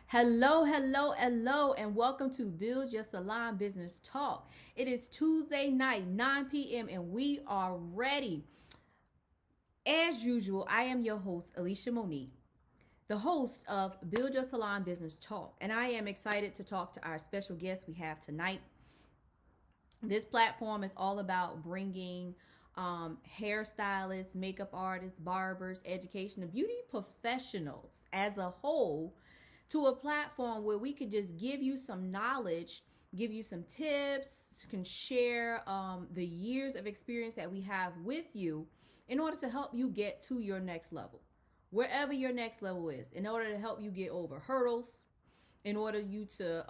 Hello, hello, hello, and welcome to Build Your Salon Business Talk. It is Tuesday night, 9 p.m., and we are ready. As usual, I am your host, ElishaMonique, the host of Build Your Salon Business Talk, and I am excited to talk to our special guest we have tonight. This platform is all about bringing hairstylists, makeup artists, barbers, education, and beauty professionals as a whole to a platform where we could just give you some knowledge, give you some tips, can share the years of experience that we have with you in order to help you get to your next level. Wherever your next level is, in order to help you get over hurdles, in order you to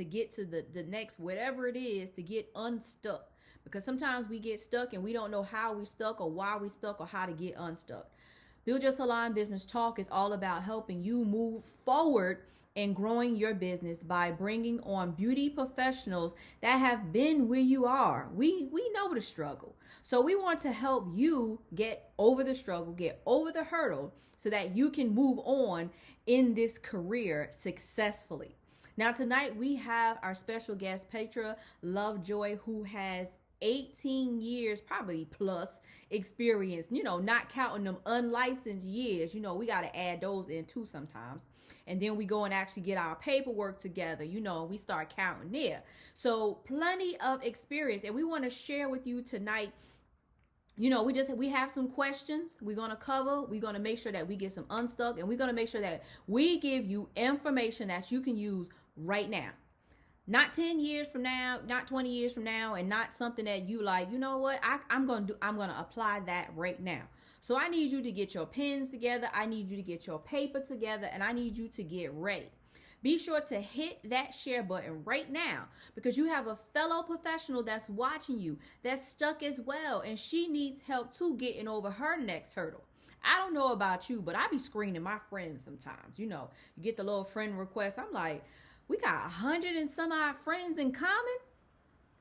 get to the next whatever it is, to get unstuck, because sometimes we get stuck and we don't know how we stuck or why we stuck or how to get unstuck. Build Your Salon Business Talk is all about helping you move forward and growing your business by bringing on beauty professionals that have been where you are. We know the struggle. So we want to help you get over the struggle, get over the hurdle so that you can move on in this career successfully. Now tonight we have our special guest Paytra Lovejoy, who has 18 years probably plus experience, not counting them unlicensed years. We got to add those in too sometimes. And then we go and actually get our paperwork together, and we start counting there. So plenty of experience, and we want to share with you tonight. We have some questions we're going to cover. We're going to make sure that we get some unstuck, and we're going to make sure that we give you information that you can use right now. Not 10 years from now, not 20 years from now, and not something that you like, you know what, I'm going to apply that right now. So I need you to get your pens together. I need you to get your paper together, and I need you to get ready. Be sure to hit that share button right now because you have a fellow professional that's watching you that's stuck as well, and she needs help too getting over her next hurdle. I don't know about you, but I be screening my friends sometimes. You get the little friend request. I'm like, we got 100 and some odd friends in common.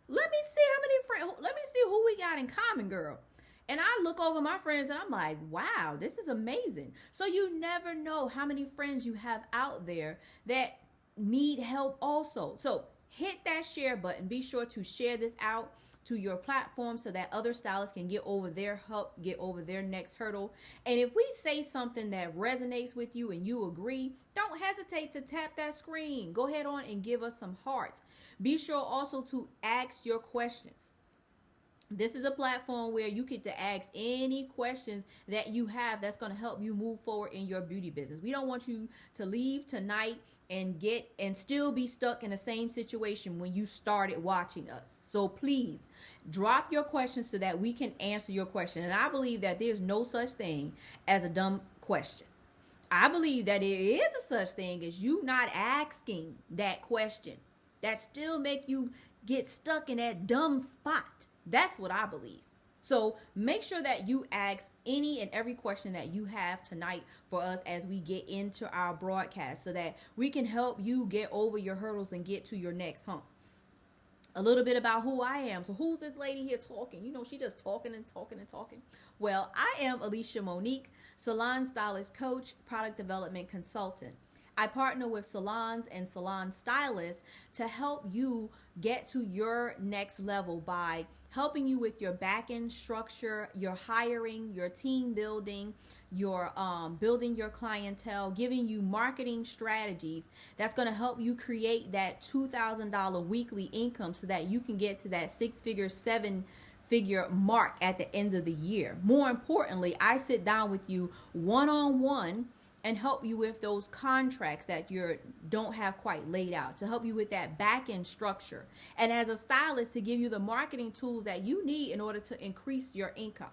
Let me see how many friends. Let me see who we got in common, girl. And I look over my friends and I'm like, wow, this is amazing. So you never know how many friends you have out there that need help also. So hit that share button. Be sure to share this out to your platform so that other stylists can get over their hump, get over their next hurdle. And if we say something that resonates with you and you agree, don't hesitate to tap that screen. Go ahead on and give us some hearts. Be sure also to ask your questions. This is a platform where you get to ask any questions that you have that's going to help you move forward in your beauty business. We don't want you to leave tonight and still be stuck in the same situation when you started watching us. So please drop your questions so that we can answer your question. And I believe that there's no such thing as a dumb question. I believe that there is a such thing as you not asking that question that still make you get stuck in that dumb spot. That's what I believe. So make sure that you ask any and every question that you have tonight for us as we get into our broadcast so that we can help you get over your hurdles and get to your next hump. A little bit about who I am. So who's this lady here talking? She just talking and talking and talking. Well, I am ElishaMonique, salon stylist coach, product development consultant. I partner with salons and salon stylists to help you get to your next level by helping you with your back end structure, your hiring, your team building, your building your clientele, giving you marketing strategies that's going to help you create that $2,000 weekly income so that you can get to that 6-figure, 7-figure mark at the end of the year. More importantly, I sit down with you one-on-one and help you with those contracts that you don't have quite laid out, to help you with that back end structure. And as a stylist, to give you the marketing tools that you need in order to increase your income.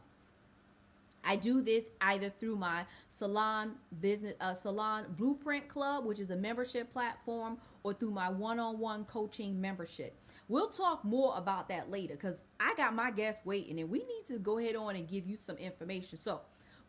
I do this either through my salon blueprint club, which is a membership platform, or through my one-on-one coaching membership. We'll talk more about that later because I got my guests waiting and we need to go ahead on and give you some information. So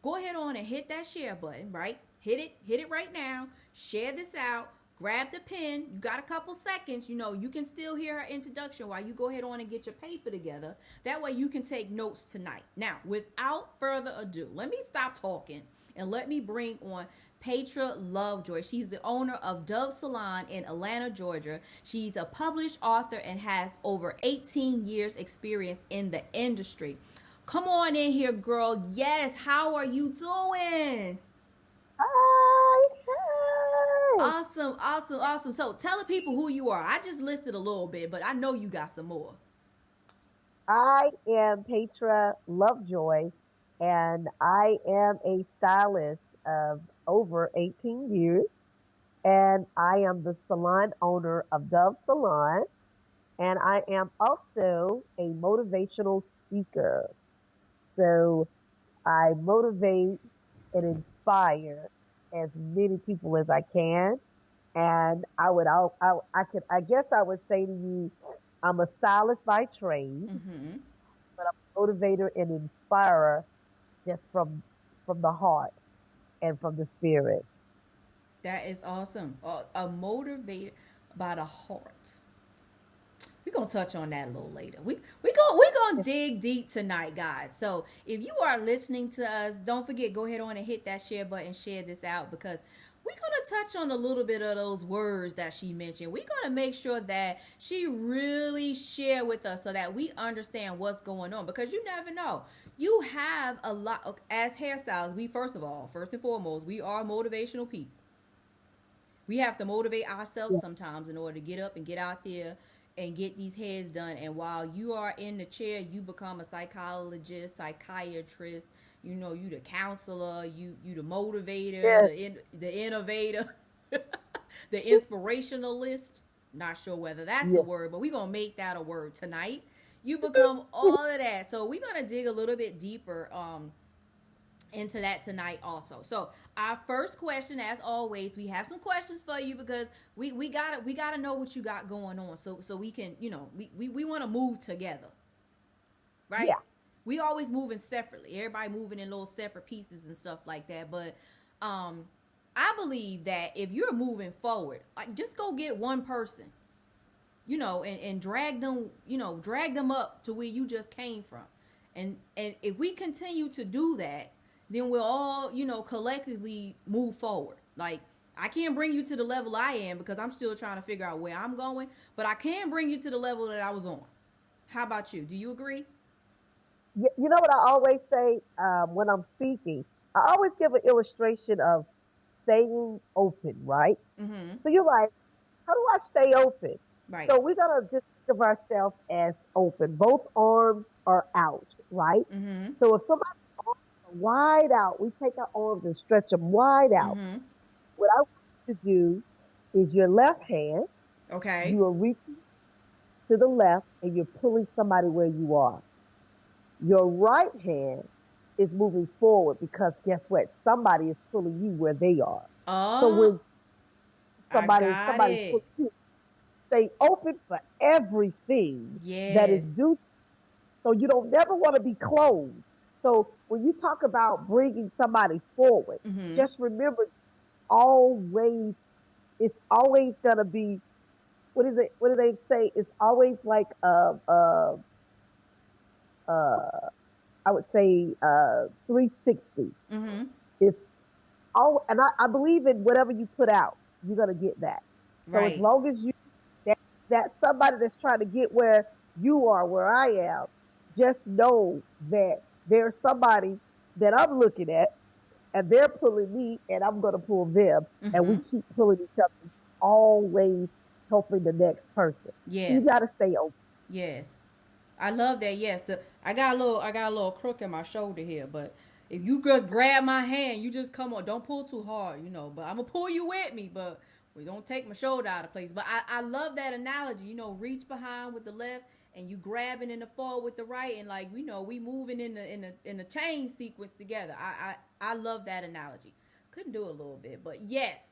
go ahead on and hit that share button, right? Hit it right now. Share this out. Grab the pen. You got a couple seconds. You can still hear her introduction while you go ahead on and get your paper together. That way you can take notes tonight. Now, without further ado, let me stop talking and let me bring on Paytra Lovejoy. She's the owner of Dove Salon in Atlanta, Georgia. She's a published author and has over 18 years experience in the industry. Come on in here, girl. Yes, how are you doing? Hi, hi. Awesome, awesome, awesome. So tell the people who you are. I just listed a little bit, but I know you got some more. I am Paytra Lovejoy, and I am a stylist of over 18 years, and I am the salon owner of Dove Salon, and I am also a motivational speaker. So I motivate and inspire as many people as I can. And I guess I would say to you, I'm a stylist by trade, Mm-hmm. but I'm a motivator and inspirer just from the heart and from the spirit. That is awesome. A motivated by the heart. We're gonna touch on that a little later. We gonna Yes, dig deep tonight, guys. So if you are listening to us, don't forget, go ahead on and hit that share button, share this out, because we're gonna touch on a little bit of those words that she mentioned. We're gonna make sure that she really share with us so that we understand what's going on, because you never know. You have a lot as hairstylists. We first and foremost, we are motivational people. We have to motivate ourselves yes, sometimes in order to get up and get out there and get these heads done. And while you are in the chair, you become a psychologist, psychiatrist. You know, you the counselor, you the motivator, yes. the innovator, the inspirationalist. Not sure whether that's a Yes. word, but we're gonna make that a word tonight. You become all of that. So we're gonna dig a little bit deeper into that tonight also. So our first question, as always, we have some questions for you, because we gotta know what you got going on, so we can, we want to move together, right? Yeah. We always moving separately, everybody moving in little separate pieces and stuff like that. But um I believe that if you're moving forward, like, just go get one person, and drag them up to where you just came from. And if we continue to do that, then we'll all, collectively move forward. Like, I can't bring you to the level I am, because I'm still trying to figure out where I'm going, but I can bring you to the level that I was on. How about you? Do you agree? You know what I always say when I'm speaking? I always give an illustration of staying open, right? Mm-hmm. So you're like, how do I stay open? Right. So we're gonna just think of ourselves as open. Both arms are out, right? Mm-hmm. So if somebody's arms are wide out, we take our arms and stretch them wide out. Mm-hmm. What I want you to do is your left hand, Okay. you are reaching to the left and you're pulling somebody where you are. Your right hand is moving forward because guess what? Somebody is pulling you where they are. So Oh, when I got somebody's pulling it. you, stay open for everything that is Yes. due. So you don't never want to be closed. So when you talk about bringing somebody forward, Mm-hmm. just remember always, it's always going to be, what is it? What do they say? It's always like, uh, I would say, 360. Mm-hmm. It's all, and I believe in whatever you put out, you're going to get that. So as Right. long as that, that somebody that's trying to get where you are, where I am, just know that there's somebody that I'm looking at and they're pulling me and I'm going to pull them. And Mm-hmm. we keep pulling each other, always helping the next person. So you got Yes. to stay open. Yes. I love that. Yes. I got a little crook in my shoulder here, but if you just grab my hand, you just come on. Don't pull too hard. But I'm gonna pull you with me, but we don't take my shoulder out of place. But I love that analogy. Reach behind with the left and you grabbing in the forward with the right, and, like, we moving in the chain sequence together. I love that analogy. Couldn't do it a little bit, but yes.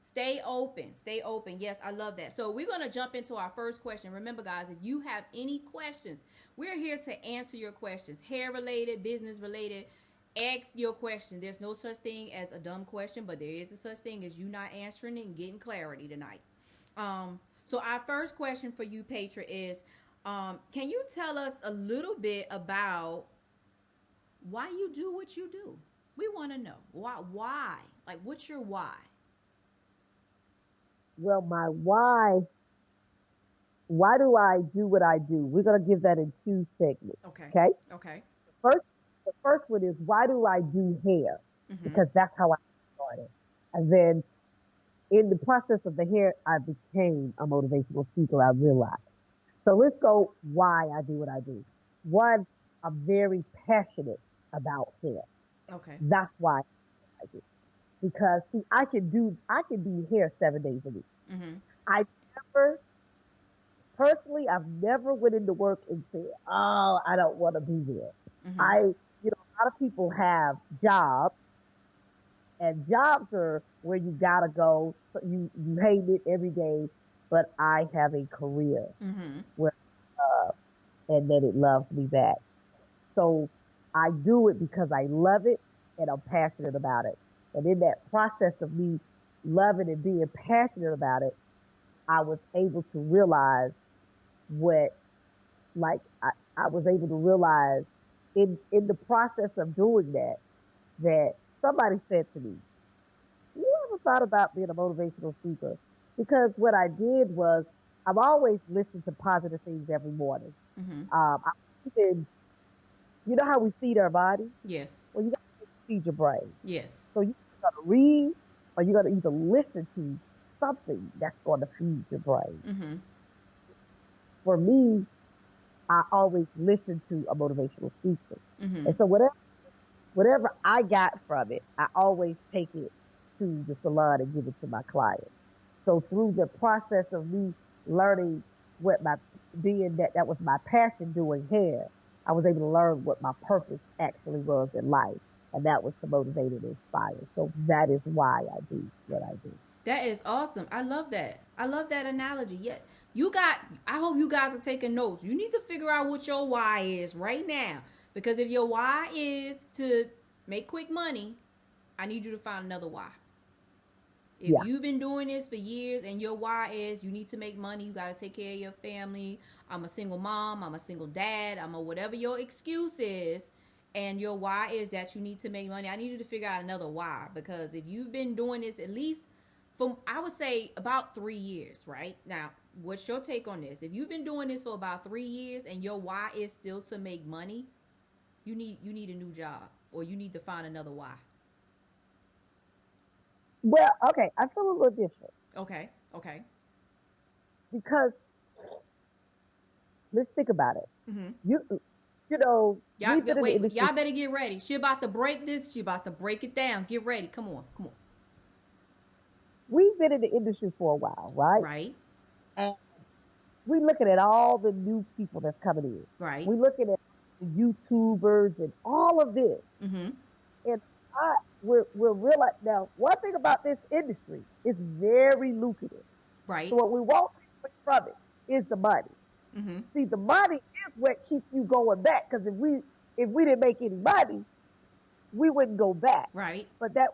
Stay open. Stay open. Yes, I love that. So we're going to jump into our first question. Remember, guys, if you have any questions, we're here to answer your questions. Hair related, business related. Ask your question. There's no such thing as a dumb question, but there is a such thing as you not answering it and getting clarity tonight. So our first question for you, Patra, is can you tell us a little bit about why you do what you do? We want to know why. Why? Like, what's your why? Well, my why do I do what I do? We're going to give that in two segments. Okay. Okay. Okay. First, the first one is why do I do hair? Mm-hmm. Because that's how I started. And then in the process of the hair, I became a motivational speaker. I realized. So let's go why I do what I do. One, I'm very passionate about hair. Okay. That's why I do. Because see, I can do hair 7 days a week. Mm-hmm. I never personally, I've never went into work and said, "Oh, I don't want to be there." Mm-hmm. A lot of people have jobs, and jobs are where you gotta go. So you hate it every day, but I have a career Mm-hmm. where and that it loves me back. So I do it because I love it and I'm passionate about it. And in that process of me loving and being passionate about it, I was able to realize what like I was able to realize in the process of doing that somebody said to me, "You ever thought about being a motivational speaker?" Because what I did was I'm always listening to positive things every morning. Mm-hmm. I even, you know how we feed our body? Yes. Well, you got to feed your brain. Yes. So you got to read or you got to either listen to something that's going to feed your brain. Mm-hmm. For me, I always listen to a motivational speaker. Mm-hmm. And so whatever I got from it, I always take it to the salon and give it to my clients. So through the process of me learning what my being that was my passion doing hair, I was able to learn what my purpose actually was in life. And that was to motivate and inspire. So that is why I do what I do. That is awesome. I love that. I love that analogy. Yeah. You got I hope you guys are taking notes. You need to figure out what your why is right now. Because if your why is to make quick money, I need you to find another why. If Yeah. you've been doing this for years and your why is you need to make money, you got to take care of your family. I'm a single mom, I'm a single dad, I'm a whatever your excuse is, and your why is that you need to make money, I need you to figure out another why. Because if you've been doing this at least for, I would say, about 3 years, right? Now, what's your take on this? If you've been doing this for about 3 years and your why is still to make money, you need a new job or you need to find another why. Well, okay, I feel a little different Okay, okay. because let's think about it. Mm-hmm. You you know, Y'all, we've been in the wait, industry y'all better get ready. She about to break this. She about to break it down. Get ready. Come on, come on. we've been in the industry for a while, right? Right, And we looking at all the new people that's coming in. right. We looking at the YouTubers and all of this. Mm-hmm. And we're realize now one thing about this industry is very lucrative. So Right. what we want from it is the money. Mm-hmm. See, the money is what keeps you going back. Because if we didn't make any money, we wouldn't go back. Right. But that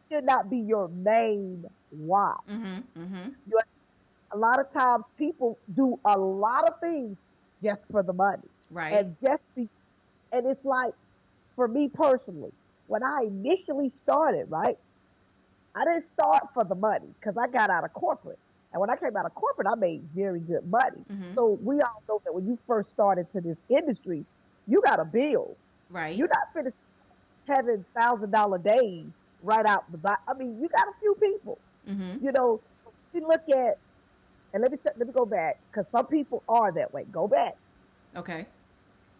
should not be your main why. Mm-hmm. Mm-hmm. You, a lot of times people do a lot of things just for the money. Right. And and it's like for me personally, when I initially started, right, I didn't start for the money because I got out of corporate. And when I came out of corporate, I made very good money. Mm-hmm. So we all know that when you first started to this industry, you got a bill. Right. You're not finished having $1,000 days right out the box. I mean, you got a few people. Mm-hmm. You know, we look at, and let me go back because some people are that way. Go back. Okay.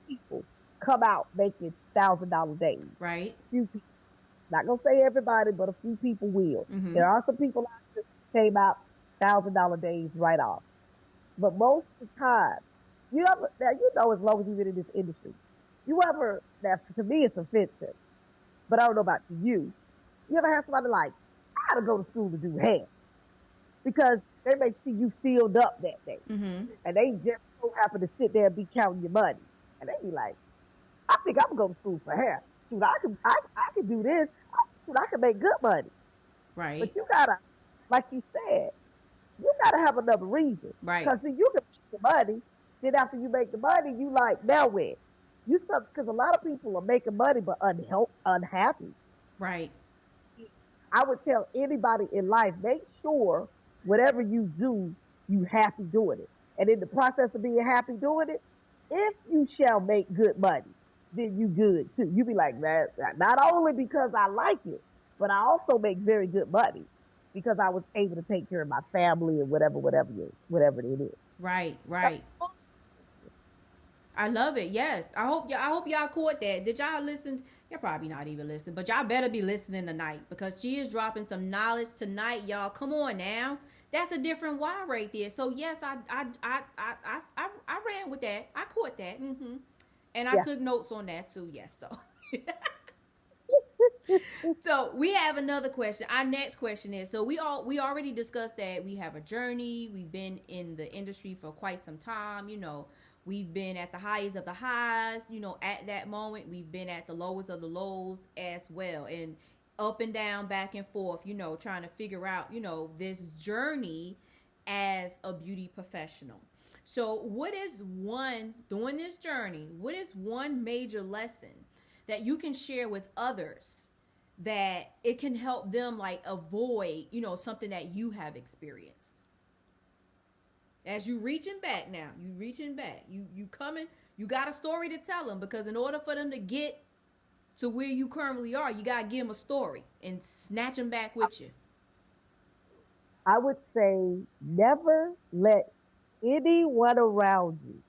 People come out making $1,000 days. Right. Few people. Not gonna say everybody, but a few people will. Mm-hmm. There are some people out there that came out $1,000 days right off. But most of the time, now you know as long as you've been in this industry, you ever now to me it's offensive, but I don't know about you. You ever have somebody like, I gotta go to school to do hair because they may see you filled up that day, Mm-hmm. and they just so happen to sit there and be counting your money, and they be like, I think I'm gonna go to school for hair. Shoot, I can do this. Shoot, I can make good money. But Right. you gotta, like you said, you gotta have another reason. Right. Cause see, you can make the money. Then after you make the money, you like now when you because a lot of people are making money but unhappy. Right. I would tell anybody in life, make sure whatever you do, you happy doing it. And in the process of being happy doing it, if you shall make good money, then you good too. You be like, man, not only because I like it, but I also make very good money because I was able to take care of my family and whatever it is. Right, right. I love it. Yes. I hope y'all caught that. Did y'all listen? You're probably not even listening, but y'all better be listening tonight because she is dropping some knowledge tonight, y'all. Come on now. That's a different why right there. So yes, I ran with that. I caught that. And I Yeah. took notes on that too. Yes. So so we have another question. Our next question is: so we already discussed that we have a journey. We've been in the industry for quite some time. We've been at the highest of the highs. At that moment, we've been at the lowest of the lows as well, and up and down, back and forth. Trying to figure out this journey as a beauty professional. So, what is one during this journey? What is one major lesson that you can share with others that it can help them like avoid, something that you have experienced? As you reaching back now, you coming, you got a story to tell them because in order for them to get to where you currently are, you got to give them a story and snatch them back with you. I would say never let anyone around you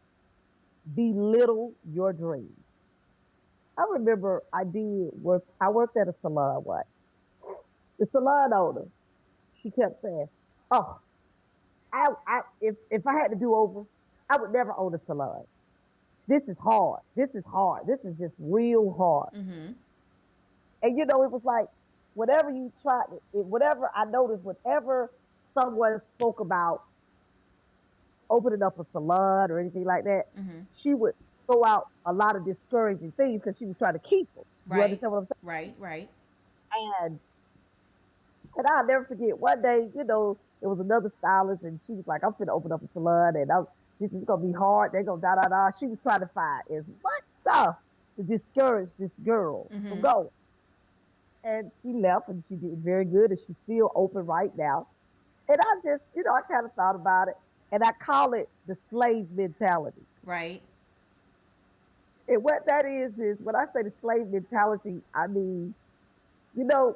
belittle your dreams. I remember I worked at a salon once. The salon owner, she kept saying, "Oh, if I had to do over, I would never own a salon. This is hard. This is hard. This is just real hard." Mm-hmm. And it was like whatever you tried, whatever I noticed, whatever someone spoke about opening up a salon or anything like that, Mm-hmm. she would throw out a lot of discouraging things because she was trying to keep them. You Right, understand what I'm right, right. saying? And I'll never forget one day, it was another stylist and she was like, I'm finna open up a salon and this is gonna be hard. They're gonna da da da. She was trying to find as much stuff to discourage this girl from Mm-hmm. going. And she left and she did very good and she's still open right now. And I just, I kind of thought about it and I call it the slave mentality. Right. And what that is when I say the slave mentality, I mean,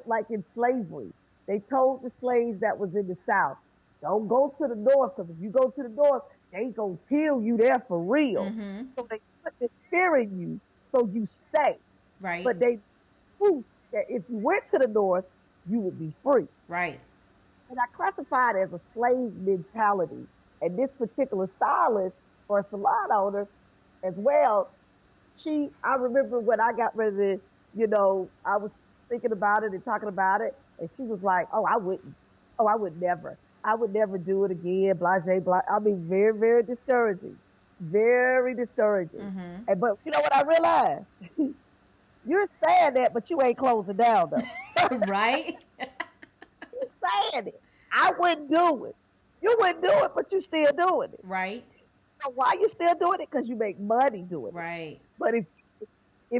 like in slavery, they told the slaves that was in the South, don't go to the North because if you go to the North, they gonna kill you there for real. Mm-hmm. So they put this fear in you, so you stay. Right. But they knew that if you went to the North, you would be free. Right. And I classify it as a slave mentality. And this particular stylist or salon owner as well, I remember when I got ready to, I was thinking about it and talking about it, and she was like, "Oh, I wouldn't. Oh, I would never do it again." Blase, blah. I mean, very, very discouraging, very discouraging. Mm-hmm. And but you know what I realized? You're saying that, but you ain't closing down though. Right. You're saying it. I wouldn't do it. You wouldn't do it, but you still doing it. Right. So why you still doing it? Because you make money doing it. Right. But if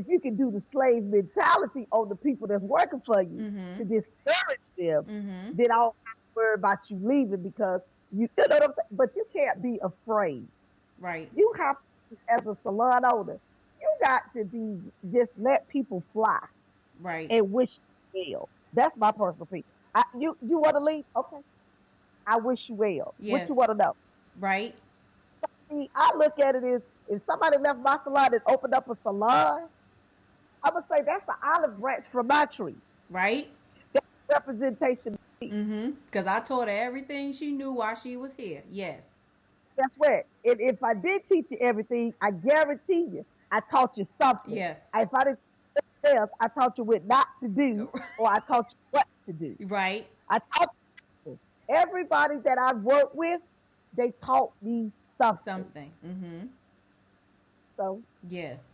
you can do the slave mentality on the people that's working for you Mm-hmm. to discourage them, Mm-hmm. then I don't have to worry about you leaving because you know what I'm saying? But you can't be afraid. Right. You have to, as a salon owner, you got to be just let people fly Right. and wish you well. That's my personal opinion. You want to leave? Okay. I wish you well. What you Yes. want to know? Right. See, I look at it as if somebody left my salon and opened up a salon, I would say that's the olive branch from my tree. Right. That's representation of me. Mm-hmm. Because I told her everything she knew while she was here. Yes. Guess what? If I did teach you everything, I guarantee you, I taught you something. Yes. If I didn't teach you else, I taught you what not to do, or I taught you what to do. Right. I taught you. Everybody that I've worked with, they taught me something. Something. Mm-hmm. So Yes.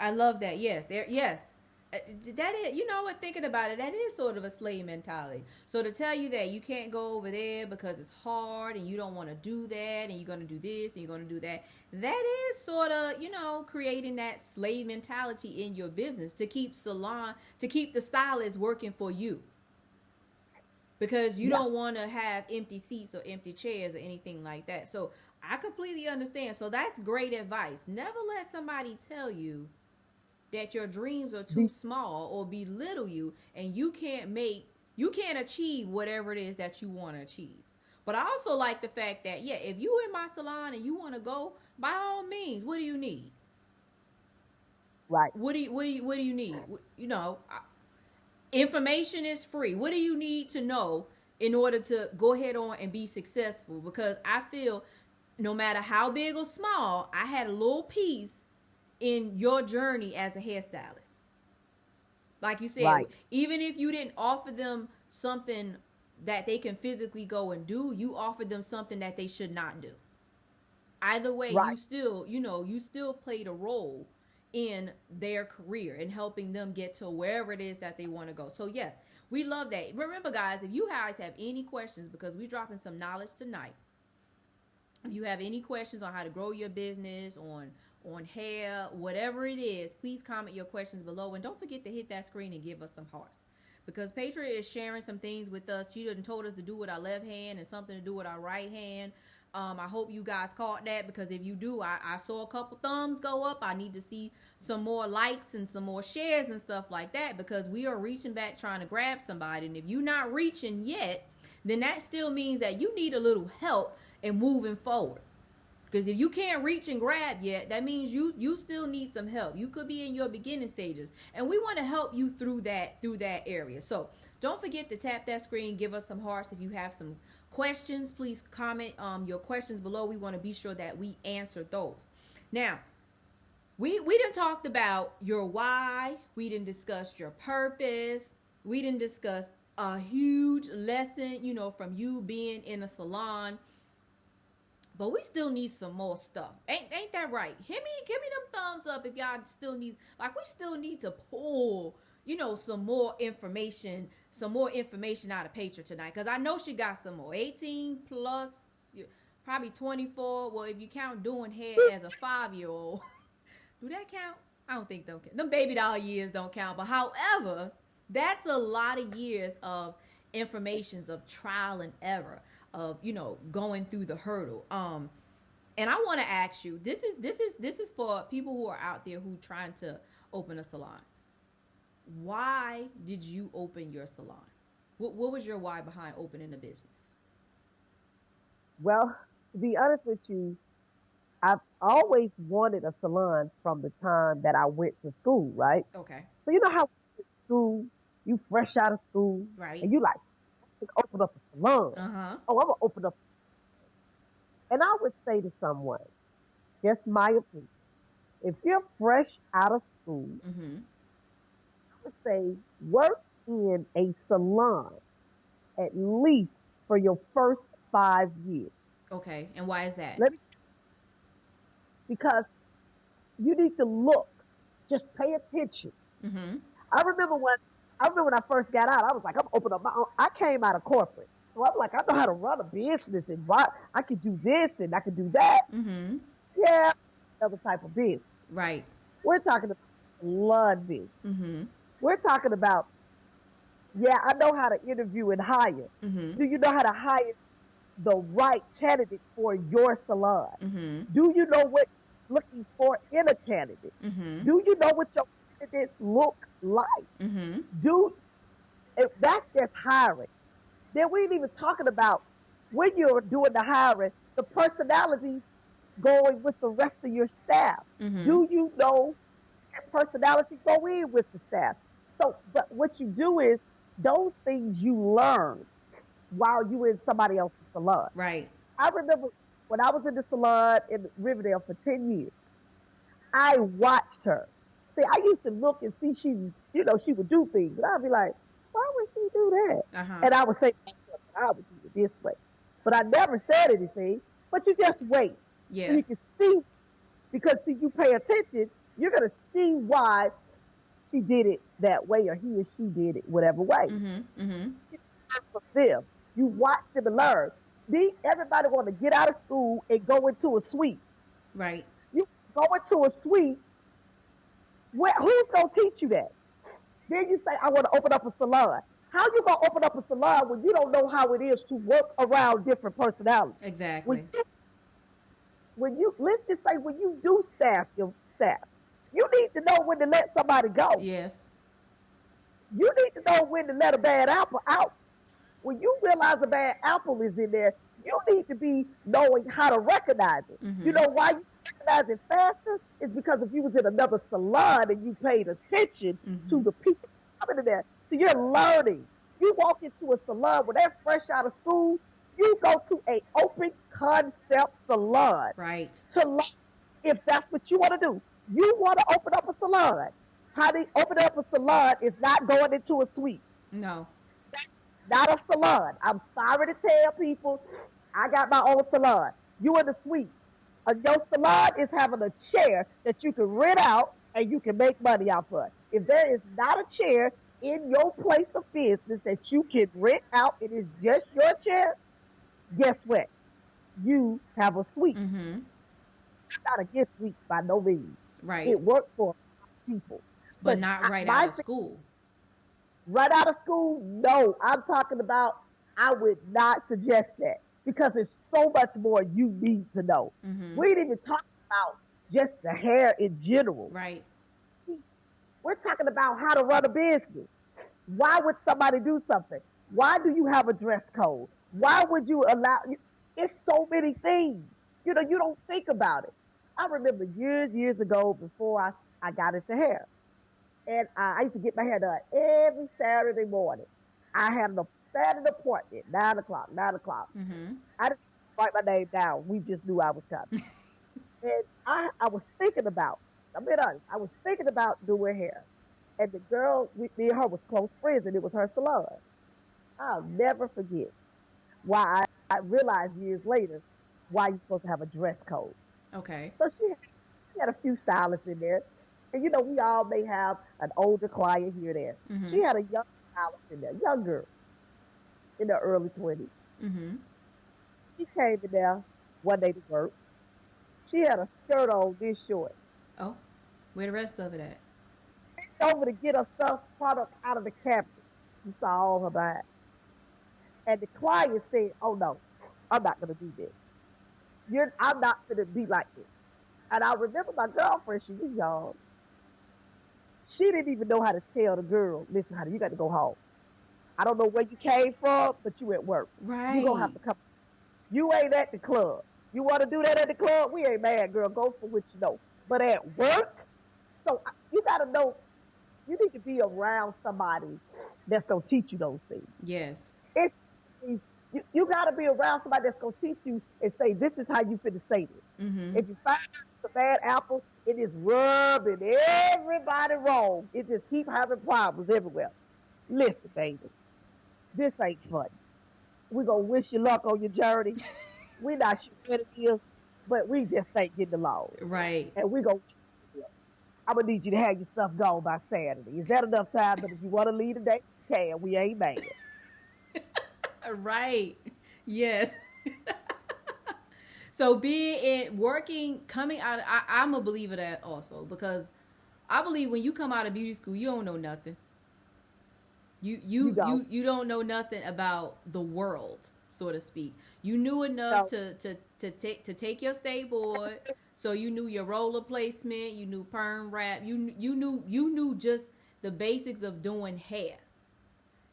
I love that. Yes. There. Yes. That is, what, thinking about it, that is sort of a slave mentality. So to tell you that you can't go over there because it's hard and you don't want to do that and you're going to do this and you're going to do that, that is sort of, creating that slave mentality in your business to keep the stylist working for you. because you Yeah. don't want to have empty seats or empty chairs or anything like that. So I completely understand. So that's great advice. Never let somebody tell you that your dreams are too Be, small or belittle you and you can't achieve whatever it is that you want to achieve. But I also like the fact that, yeah, if you in my salon and you want to go, by all means, what do you need? right. What do you need? You know, information is free. What do you need to know in order to go ahead on and be successful? Because I feel no matter how big or small, I had a little piece in your journey as a hairstylist. Like you said, Right. even if you didn't offer them something that they can physically go and do, you offered them something that they should not do. Either way, Right. you still played a role in their career and helping them get to wherever it is that they want to go. So yes, we love that. Remember guys, if you guys have any questions, because we're dropping some knowledge tonight, if you have any questions on how to grow your business, on hair, whatever it is, please comment your questions below. And don't forget to hit that screen and give us some hearts. Because Paytra is sharing some things with us. She done told us to do with our left hand and something to do with our right hand. I hope you guys caught that, because if you do, I saw a couple thumbs go up. I need to see some more likes and some more shares and stuff like that, because we are reaching back trying to grab somebody. And if you're not reaching yet, then that still means that you need a little help in moving forward. Because if you can't reach and grab yet, that means you still need some help. You could be in your beginning stages, and we want to help you through that area. So don't forget to tap that screen, give us some hearts. If you have some questions, please comment your questions below. We want to be sure that we answer those. Now, we done talked about your why. We done discussed your purpose. We done discussed a huge lesson, from you being in a salon. But we still need some more stuff. Ain't that right? Give me them thumbs up if y'all still need, like, we still need to pull, some more information out of Paytra tonight. Because I know she got some more. 18 plus, probably 24. Well, if you count doing hair as a 5-year-old, do that count? I don't think them baby doll years don't count. But however, that's a lot of years of informations of trial and error, of going through the hurdle. And I want to ask you, this is for people who are out there who trying to open a salon. Why did you open your salon? What was your why behind opening a business? Well, to be honest with you, I've always wanted a salon from the time that I went to school, right? Okay. So you know how school, you fresh out of school, Right. and you like, open up a salon. Uh-huh. Oh, I'm gonna open up. And I would say to someone, just my opinion, if you're fresh out of school, Mm-hmm. I would say work in a salon at least for your first 5 years. Okay. And why is that? Because you need to look, just pay attention. Mm-hmm. I remember when I first got out, I was like, I'm opening up my own. I came out of corporate. So I'm like, I know how to run a business and I could do this and I could do that. Mm-hmm. Yeah, other type of business. Right. We're talking about salon business. Mm-hmm. We're talking about, yeah, I know how to interview and hire. Mm-hmm. Do you know how to hire the right candidate for your salon? Mm-hmm. Do you know what you're looking for in a candidate? Mm-hmm. Do you know what your candidates look like? Mm-hmm. If that's just hiring. Then we ain't even talking about, when you're doing the hiring, the personalities going with the rest of your staff. Mm-hmm. Do you know that personality go in with the staff? So, but what you do is, those things you learn while you in somebody else's salon. Right. I remember when I was in the salon in Riverdale for 10 years, I watched her. See, I used to look and see she would do things. And I'd be like, why would she do that? Uh-huh. And I would say, I would do it this way. But I never said anything. But you just wait. Yeah. And you can see, because see, you pay attention, you're going to see why she did it that way, or he or she did it whatever way. Mm-hmm. Mm-hmm. You learn from them. You watch them and learn. Everybody want to get out of school and go into a suite. Right. You go into a suite. Who's going to teach you that? Then you say, I want to open up a salon. How you gonna open up a salon when you don't know how it is to work around different personalities? When Exactly. you, when you let's just say when you do staff your staff, you need to know when to let somebody go. Yes. You need to know when to let a bad apple out. When you realize a bad apple is in there, you need to be knowing how to recognize it. You Mm-hmm. know why you recognize it faster? Is because if you was in another salon and you paid attention Mm-hmm. to the people coming in there. So you're learning. You walk into a salon when they're fresh out of school, you go to a open concept salon Right. to learn if that's what you want to do. You want to open up a salon. How to open up a salon is not going into a suite, No. not a salon. I'm sorry to tell people, I got my own salon. You in the suite. Your salon is having a chair that you can rent out and you can make money off of. If there is not a chair in your place of business that you can rent out, it is just your chair, guess what? You have a suite. Mm-hmm. Not against suites by no means. Right. It works for people. But But not right out my of school. right out of school, no. I'm talking about, I would not suggest that because it's so much more you need to know. Mm-hmm. We didn't even talk about just the hair in general. Right. We're talking about how to run a business. Why would somebody do something? Why do you have a dress code? Why would you allow? It's so many things. You don't think about it. I remember years ago before I got into hair. And I used to get my hair done every Saturday morning. I had an Saturday appointment, 9 o'clock, 9 o'clock. Mm-hmm. I didn't write my name down. We just knew I was coming. And I was thinking about, I'm being honest, I was thinking about doing hair. And the girl, me and her was close friends, and it was her salon. I'll never forget why I realized years later why you're supposed to have a dress code. Okay. So she had a few stylists in there. And we all may have an older client here or there. Mm-hmm. She had a young stylist in there, young girl in the early 20s. Mm-hmm. She came in there one day to work. She had a skirt on this short. Oh, where the rest of it at? Over to get her stuff product out of the cabinet. You saw all her buying. And the client said, "Oh no, I'm not gonna do this. I'm not gonna be like this." And I remember my girlfriend, she was young. She didn't even know how to tell the girl, "Listen, honey, you got to go home. I don't know where you came from, but you at work. You gonna have Right. to come. You ain't at the club. You want to do that at the club? We ain't mad, girl. Go for what you know. But at work, so you got to know. You need to be around somebody that's gonna teach you those things. Yes. It's you got to be around somebody that's gonna teach you and say, this is how you finna say this. Mm-hmm. If you find it's a bad apple, it is rubbing everybody wrong. It just keep having problems everywhere. Listen, baby, this ain't funny. We gonna wish you luck on your journey. We not sure what it is, but we just ain't getting along. Right. And we gonna I'm gonna need you to have your stuff gone by Saturday. Is that enough time? But if you want to leave today, you can. We ain't mad. Right. Yes. So being in working, coming out, I'm a believer that also because I believe when you come out of beauty school, you don't know nothing. You You you don't. you you don't know nothing about the world, so to speak. You knew enough No. to take your stay board, so you knew your roller placement, you knew perm wrap, you knew just the basics of doing hair.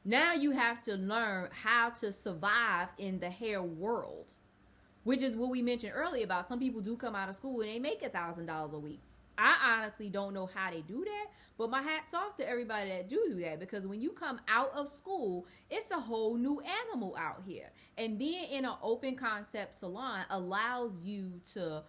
Now you have to learn how to survive in the hair world, which is what we mentioned earlier about some people do come out of school and they make $1,000 a week. I honestly don't know how they do that, but my hat's off to everybody that do that because when you come out of school, it's a whole new animal out here. And being in an open concept salon allows you to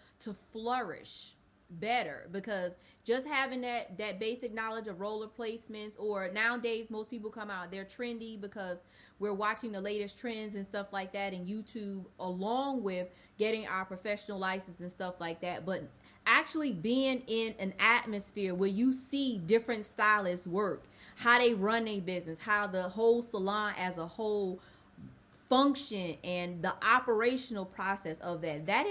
flourish better because just having that basic knowledge of roller placements, or nowadays most people come out, they're trendy because we're watching the latest trends and stuff like that in YouTube, along with getting our professional license and stuff like that. But actually being in an atmosphere where you see different stylists work, how they run a business, how the whole salon as a whole function, and the operational process of that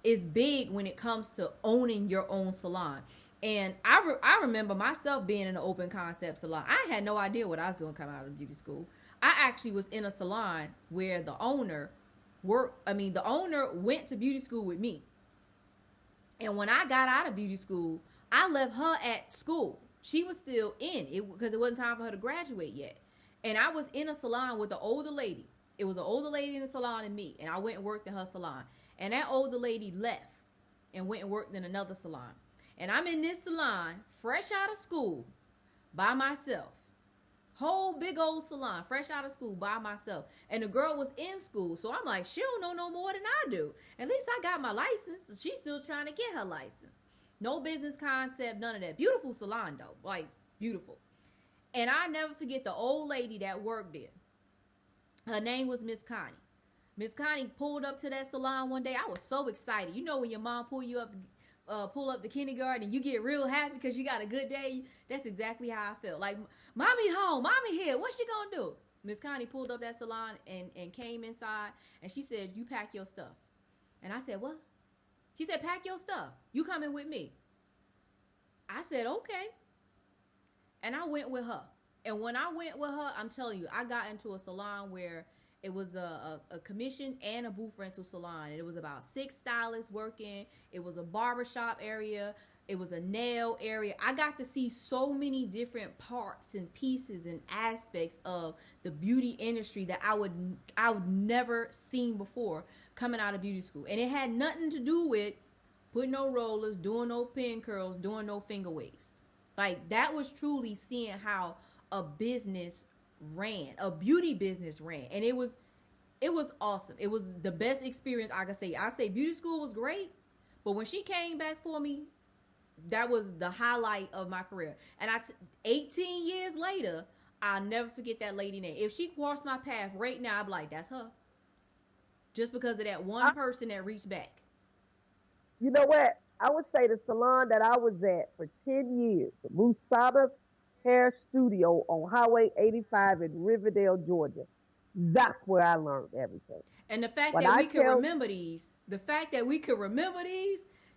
is big when it comes to owning your own salon. And I remember myself being in an open concept salon. I had no idea what I was doing coming out of beauty school. I actually was in a salon where the owner the owner went to beauty school with me. And when I got out of beauty school, I left her at school. She was still in it because it wasn't time for her to graduate yet. And I was in a salon with an older lady. It was an older lady in the salon and me. And I went and worked in her salon. And that older lady left and went and worked in another salon. And I'm in this salon, fresh out of school, by myself. Whole big old salon, fresh out of school by myself. And the girl was in school. So I'm like, she don't know no more than I do. At least I got my license. She's still trying to get her license. No business concept, none of that. Beautiful salon though. Like, beautiful. And I never forget the old lady that worked there. Her name was Miss Connie. Miss Connie pulled up to that salon one day. I was so excited. You know when your mom pull up the kindergarten and you get real happy because you got a good day? That's exactly how I felt. Like, mommy home, mommy here. What's she gonna do? Miss Connie pulled up that salon and came inside and she said, you pack your stuff. And I said, what? She said, pack your stuff. You coming with me. I said, okay. And I went with her. And when I went with her, I'm telling you, I got into a salon where it was a commission and a booth rental salon. And it was about 6 stylists working. It was a barbershop area. It was a nail area. I got to see so many different parts and pieces and aspects of the beauty industry that I would never seen before coming out of beauty school. And it had nothing to do with putting no rollers, doing no pin curls, doing no finger waves. Like, that was truly seeing how a business ran, a beauty business ran. And it was awesome. It was the best experience I could say. I say beauty school was great, but when she came back for me, that was the highlight of my career. And 18 years later, I'll never forget that lady name. If she crossed my path right now, I'd be like, that's her. Just because of that one person that reached back. You know what? I would say the salon that I was at for 10 years, the Mousse Hair Studio on Highway 85 in Riverdale, Georgia. That's where I learned everything. And the fact that we can remember these,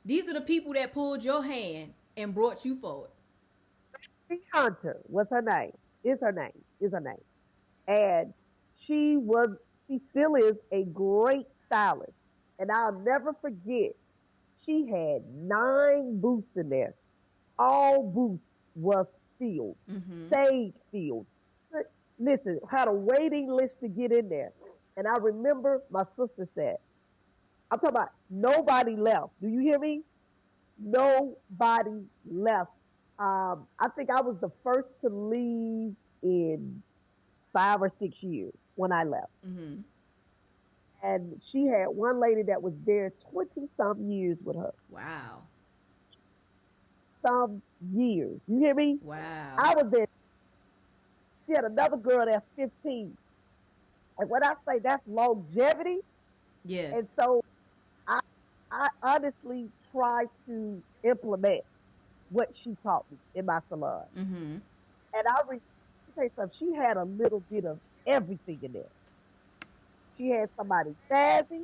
these are the people that pulled your hand and brought you forward. Hunter was her name. Is her name. And she still is a great stylist. And I'll never forget, she had 9 booths in there. All booths was filled, stage filled. Listen, had a waiting list to get in there. And I remember my sister said, I'm talking about nobody left. Do you hear me? Nobody left. I think I was the first to leave in 5 or 6 years when I left. Mm-hmm. And she had one lady that was there 20-some years with her. Wow. Some years. You hear me? Wow. I was there. She had another girl that's 15. And when I say that's longevity, yes. And so I honestly try to implement what she taught me in my salon. Mm-hmm. And I'll tell you something, she had a little bit of everything in there. She had somebody sassy.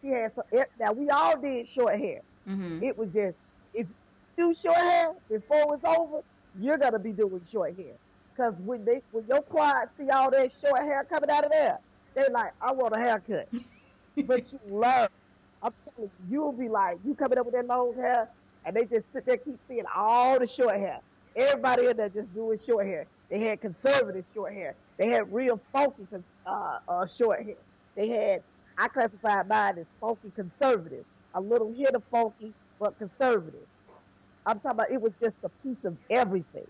She had now we all did short hair. Mm-hmm. It was just, if you do short hair before it's over, you're gonna be doing short hair. Because when your clients see all that short hair coming out of there, they're like, I want a haircut. But you learn. I'm telling you, you'll be like, you coming up with that long hair, and they just sit there, keep seeing all the short hair. Everybody in there just doing short hair. They had conservative short hair. They had real funky short hair. I classified mine as funky conservative. A little hit of funky, but conservative. I'm talking about, it was just a piece of everything.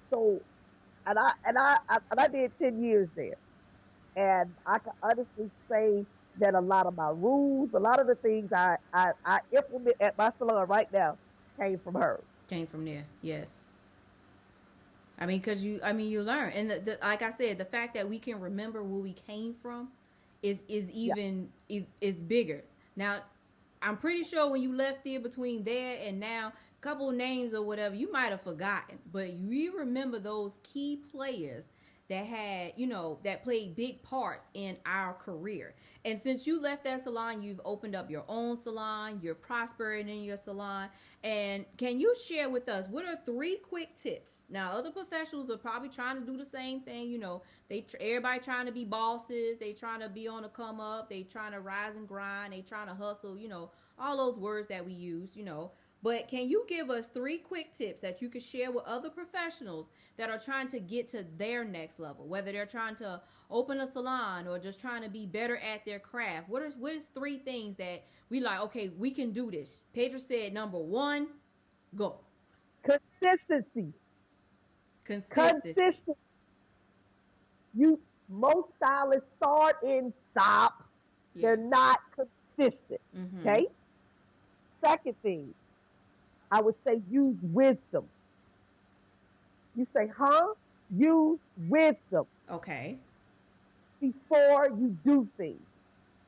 So, and I did 10 years there. And I can honestly say that a lot of my rules, a lot of the things I implement at my salon right now came from her. Came from there, yes. I mean, because you learn. And the like I said, the fact that we can remember where we came from is bigger. Now, I'm pretty sure when you left there, between there and now, a couple names or whatever, you might have forgotten. But you remember those key players that had, that played big parts in our career. And since you left that salon, you've opened up your own salon, you're prospering in your salon. And can you share with us what are 3 quick tips? Now, other professionals are probably trying to do the same thing. Everybody trying to be bosses, they trying to be on the come up, they trying to rise and grind, they trying to hustle, all those words that we use. But can you give us 3 quick tips that you could share with other professionals that are trying to get to their next level, whether they're trying to open a salon or just trying to be better at their craft? What is 3 things that we like, okay, we can do this? Paytra said number 1, go. Consistency. Consistency. Consistency. You Most stylists start and stop. Yeah. They're not consistent. Mm-hmm. Okay. Second thing, I would say use wisdom. You say, huh? Use wisdom Okay. before you do things.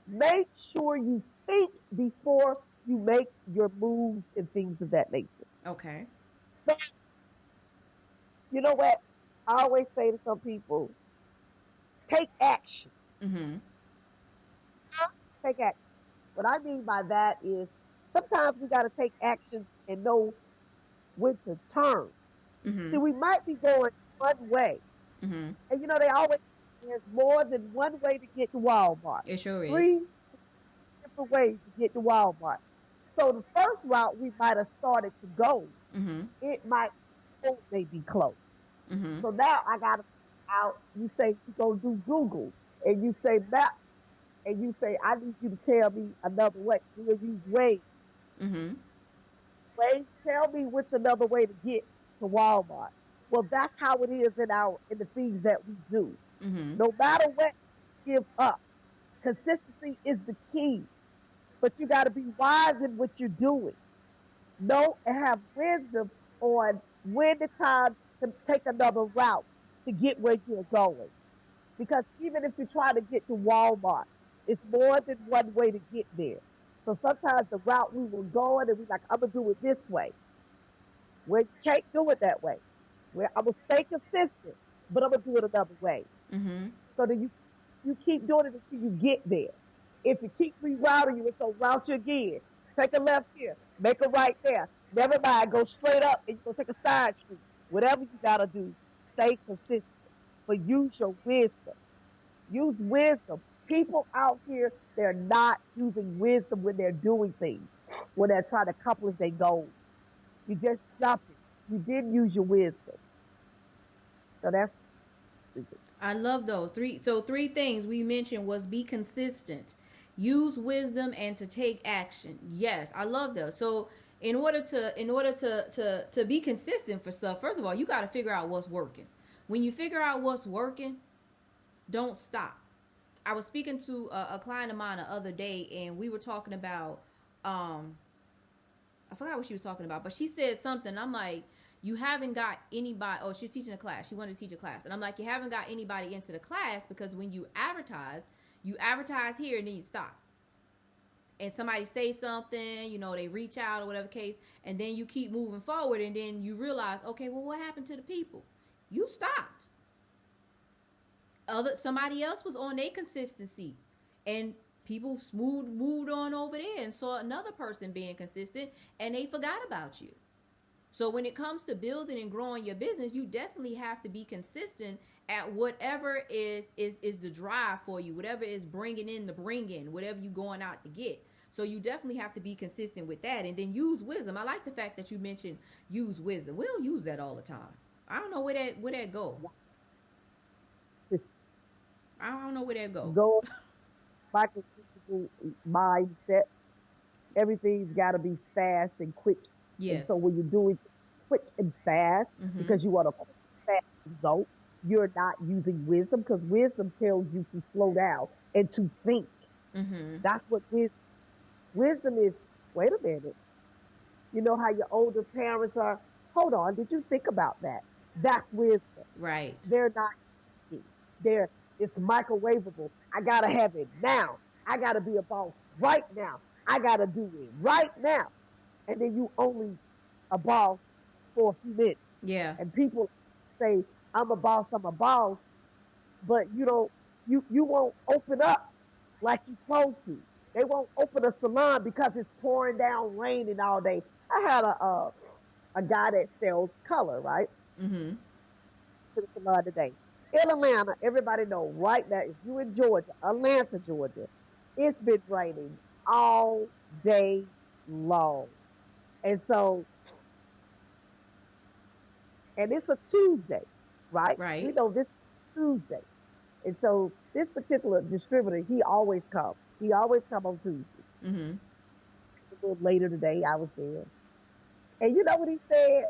Make sure you think before you make your moves and things of that nature. Okay. So, you know what? I always say to some people, take action. Mm-hmm. Take action. What I mean by that is sometimes we got to take action and know when to turn. Mm-hmm. See, we might be going one way. Mm-hmm. And they always, there's more than one way to get to Walmart. It sure is. 3 different ways to get to Walmart. So the first route we might have started to go, Mm-hmm. it may be close. Mm-hmm. So now I got to out. You say you go do Google, and you say map, and you say I need you to tell me another way. We'll use Waze. Mm-hmm. Waze, tell me which another way to get to Walmart. Well, that's how it is in the things that we do. Mm-hmm. No matter what, give up. Consistency is the key, but you got to be wise in what you're doing. Know and have wisdom on when the time to take another route to get where you're going. Because even if you try to get to Walmart, it's more than one way to get there. So sometimes the route we were going and we like, I'm gonna do it this way. Where you can't do it that way. Where I'm gonna stay consistent, but I'm gonna do it another way. Mm-hmm. So that you keep doing it until you get there. If you keep rerouting you, it's gonna route you again. Take a left here, make a right there. Never mind, go straight up and you're gonna take a side street. Whatever you gotta do, stay consistent. But use your wisdom. Use wisdom. People out here, they're not using wisdom when they're doing things, when they're trying to accomplish their goals. You just jumping. You didn't use your wisdom. So that's stupid. I love those 3. So 3 things we mentioned was be consistent, use wisdom, and to take action. Yes, I love those. So in order to be consistent for stuff, first of all, you got to figure out what's working. When you figure out what's working, don't stop. I was speaking to a client of mine the other day, and we were talking about I forgot what she was talking about, but she said something. I'm like, you haven't got anybody. Oh, she's teaching a class. She wanted to teach a class, and I'm like, you haven't got anybody into the class because when you advertise here and then you stop. And somebody say something, they reach out or whatever case, and then you keep moving forward, and then you realize, okay, well, what happened to the people? You stopped. Somebody else was on their consistency, and people moved on over there and saw another person being consistent, and they forgot about you. So when it comes to building and growing your business, you definitely have to be consistent at whatever is the drive for you, whatever is bringing in the whatever you going out to get. So you definitely have to be consistent with that, and then use wisdom. I like the fact that you mentioned use wisdom. We don't use that all the time. I don't know where that go. I don't know where that go. Go back to mindset. Everything's got to be fast and quick. And so Yes. when you do it quick and fast, Mm-hmm. because you want a quick, fast result, you're not using wisdom because wisdom tells you to slow down and to think. Mm-hmm. That's what wisdom is. Wait a minute. You know how your older parents are? Hold on. Did you think about that? That's wisdom. Right. They're not thinking. It's microwavable. I gotta have it now. I gotta be a boss right now. I gotta do it right now. And then you only a boss for a few minutes. Yeah. And people say, I'm a boss, I'm a boss. but you won't open up like you're supposed to. They won't open a salon because it's pouring down, raining all day. I had a guy that sells color, right? Mm-hmm. To the salon today. In Atlanta, everybody know right now, if you in Georgia, Atlanta, Georgia, it's been raining all day long. And so, and it's a Tuesday, right? We Right. know this Tuesday. And so this particular distributor, he always comes. He always come on Tuesday. Mm-hmm. A little later today, I was there. And you know what he said?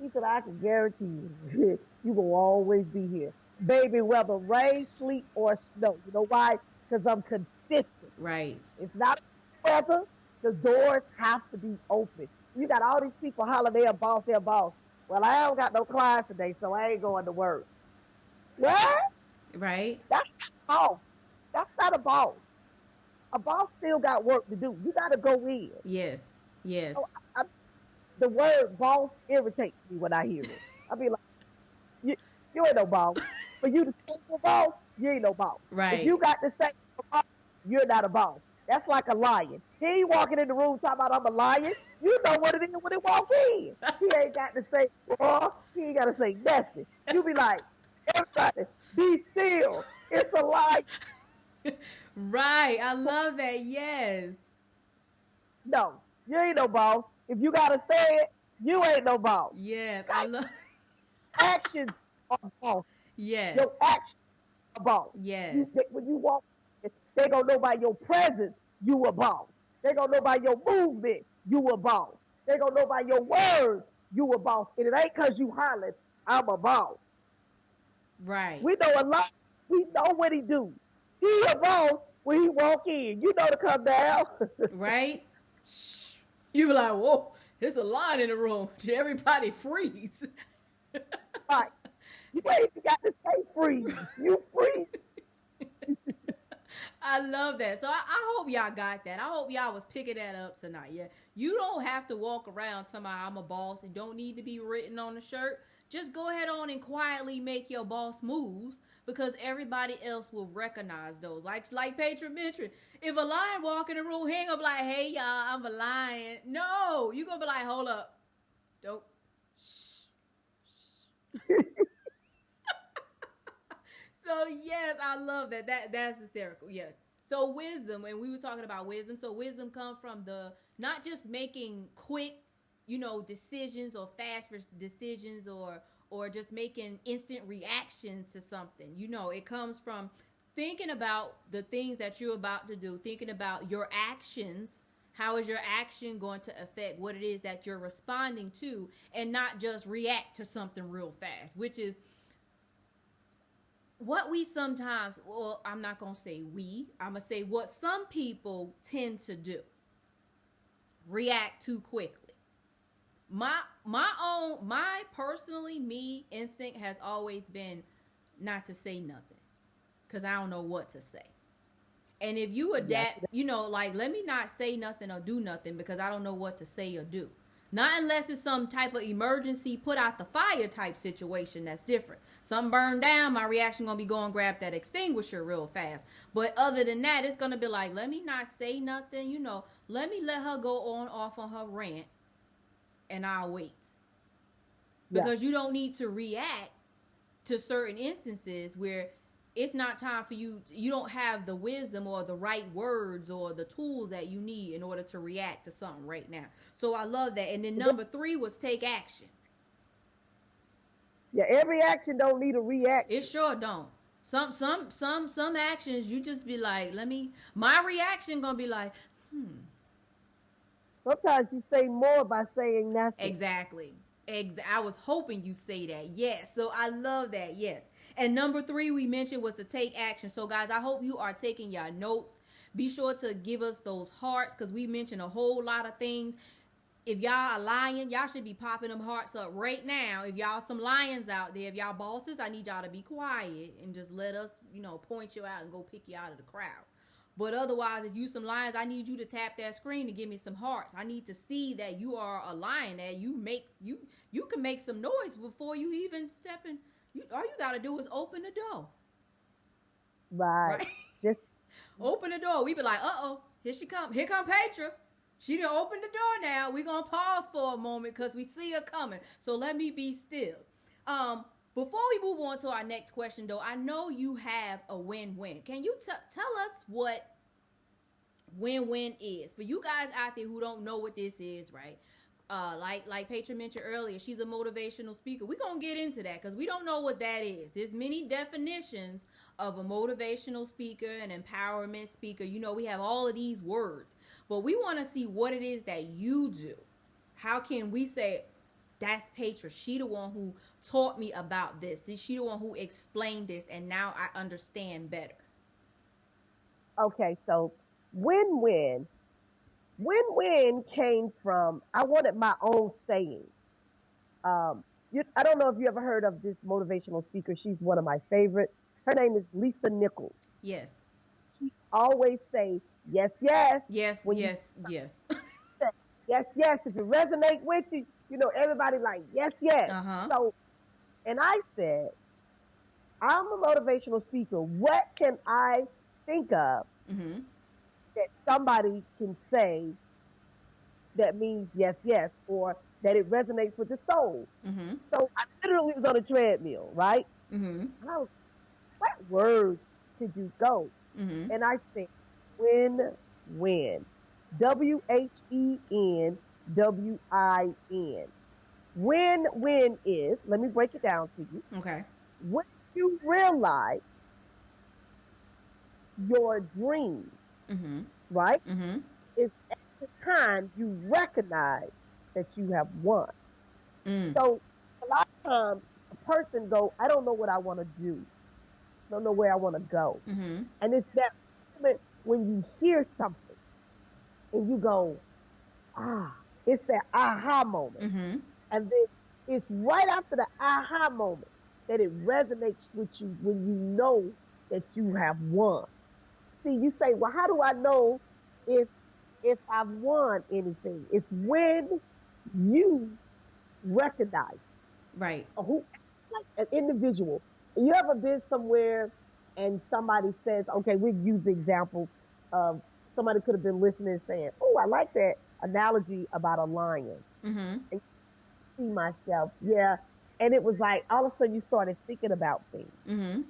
He said, I can guarantee you, you will always be here. Baby, whether rain, sleet, or snow. You know why? Because I'm consistent. Right. It's not weather. The doors have to be open. You got all these people hollering their boss, their boss. Well, I don't got no clients today, so I ain't going to work. What? Right. That's not a boss. That's not a boss. A boss still got work to do. You got to go in. Yes. So Yes. the word boss irritates me when I hear it. I be like, you ain't no boss. For you to say you're a boss, you ain't no boss. If Right. you got to say you're a boss, you're not a boss. That's like a lion. He ain't walking in the room talking about I'm a lion. You know what it is when he walk in. He ain't got to say, oh, he ain't got to say nothing. You be like, everybody, be still. It's a lion. Right. I So, love that. Yes. no, you ain't no boss. If you got to say it, you ain't no boss. Yes. I Okay? love. Actions are boss. Yes. Your actions are boss. Yes. When you walk, they gonna know by your presence you a boss. They gonna know by your movement you a boss. They gonna know by your words you a boss. And it ain't cause you hollering, I'm a boss. Right. We know a lot. We know what he do. He a boss when he walk in. You know to come down. Right. Shh. You be like, whoa, there's a line in the room. Everybody freeze. Right. You ain't even got to say freeze. You freeze. I love that. So I hope y'all got that. I hope y'all was picking that up tonight. Yeah. You don't have to walk around telling me I'm a boss. It don't need to be written on the shirt. Just go ahead on and quietly make your boss moves because everybody else will recognize those. Like Paytra mentioned, if a lion walk in the room, he ain't gonna be like, hey y'all, I'm a lion. No, you gonna be like, hold up. Don't shh. So yes, I love that. That's hysterical. Yes. So wisdom, and we were talking about wisdom. So wisdom comes from the not just making quick, decisions or fast decisions or just making instant reactions to something. It comes from thinking about the things that you're about to do, thinking about your actions. How is your action going to affect what it is that you're responding to, and not just react to something real fast, which is what we sometimes, well, I'm not going to say we, I'm going to say what some people tend to do, react too quickly. My personally, me instinct has always been not to say nothing because I don't know what to say. And if you Yes. adapt, like, let me not say nothing or do nothing because I don't know what to say or do. Not unless it's some type of emergency, put out the fire type situation. That's different. Something burned down, my reaction gonna be go and grab that extinguisher real fast. But other than that, it's gonna be like, let me not say nothing. Let me let her go on off on her rant, and I'll wait Yeah. because you don't need to react to certain instances where it's not time for you. You don't have the wisdom or the right words or the tools that you need in order to react to something right now. So I love that. And then number 3 was take action. Yeah. Every action don't need a It reaction. sure don't. Some actions you just be like, let me. My reaction gonna be like, Sometimes you say more by saying nothing. exactly. I was hoping you say that. Yes. So I love that. Yes. And number 3 we mentioned was to take action. So guys, I hope you are taking your notes. Be sure to give us those hearts because we mentioned a whole lot of things. If y'all are lying, y'all should be popping them hearts up right now. If y'all some lions out there, if y'all bosses, I need y'all to be quiet and just let us, point you out and go pick you out of the crowd. But otherwise, if you some lions, I need you to tap that screen and give me some hearts. I need to see that you are a lion, that you can make some noise before you even step in. All you gotta do is open the door. Right. right? Just Open the door. We be like, uh-oh, here she come. Here come Paytra. She done open the door now. We gonna pause for a moment because we see her coming. So let me be still. Before we move on to our next question, though, I know you have a win-win. Can you tell us what win-win is for you guys out there who don't know what this is, right? Like Paytra mentioned earlier, she's a motivational speaker. We're gonna get into that because we don't know what that is. There's many definitions of a motivational speaker, an empowerment speaker. You know, we have all of these words, but we want to see what it is that you do. How can we say that's Paytra? She the one who taught me about this. She the one who explained this, and now I understand better. okay. So win-win. Win-win came from I wanted my own saying. I don't know if you ever heard of this motivational speaker. She's one of my favorites. Her name is Lisa Nichols. Yes. She always say yes, yes Yes, when you yes, yes. say yes, yes. If it resonates with you, everybody like yes, yes. Uh-huh. So, and I said, I'm a motivational speaker. What can I think of Mm-hmm. that somebody can say that means yes, yes, or that it resonates with the soul? Mm-hmm. So I literally was on a treadmill, right? Mm-hmm. And I was, what words could you go? Mm-hmm. And I said, win, win. WHENWIN. Win is, let me break it down to you. Okay. When you realize your dreams, Mm-hmm. right? Mm-hmm. Is at the time you recognize that you have won. Mm. So a lot of times a person go, I don't know what I want to do. I don't know where I want to go. Mm-hmm. And it's that moment when you hear something and you go, ah, it's that aha moment. Mm-hmm. And then it's right after the aha moment that it resonates with you when you know that you have won. See, you say, well, how do I know if I've won anything? It's when you recognize Right. who, like an individual. You ever been somewhere and somebody says, okay, we use the example of somebody could have been listening and saying, oh, I like that analogy about a lion. Mm-hmm. And see myself, yeah. And it was like all of a sudden you started thinking about things. Mm-hmm.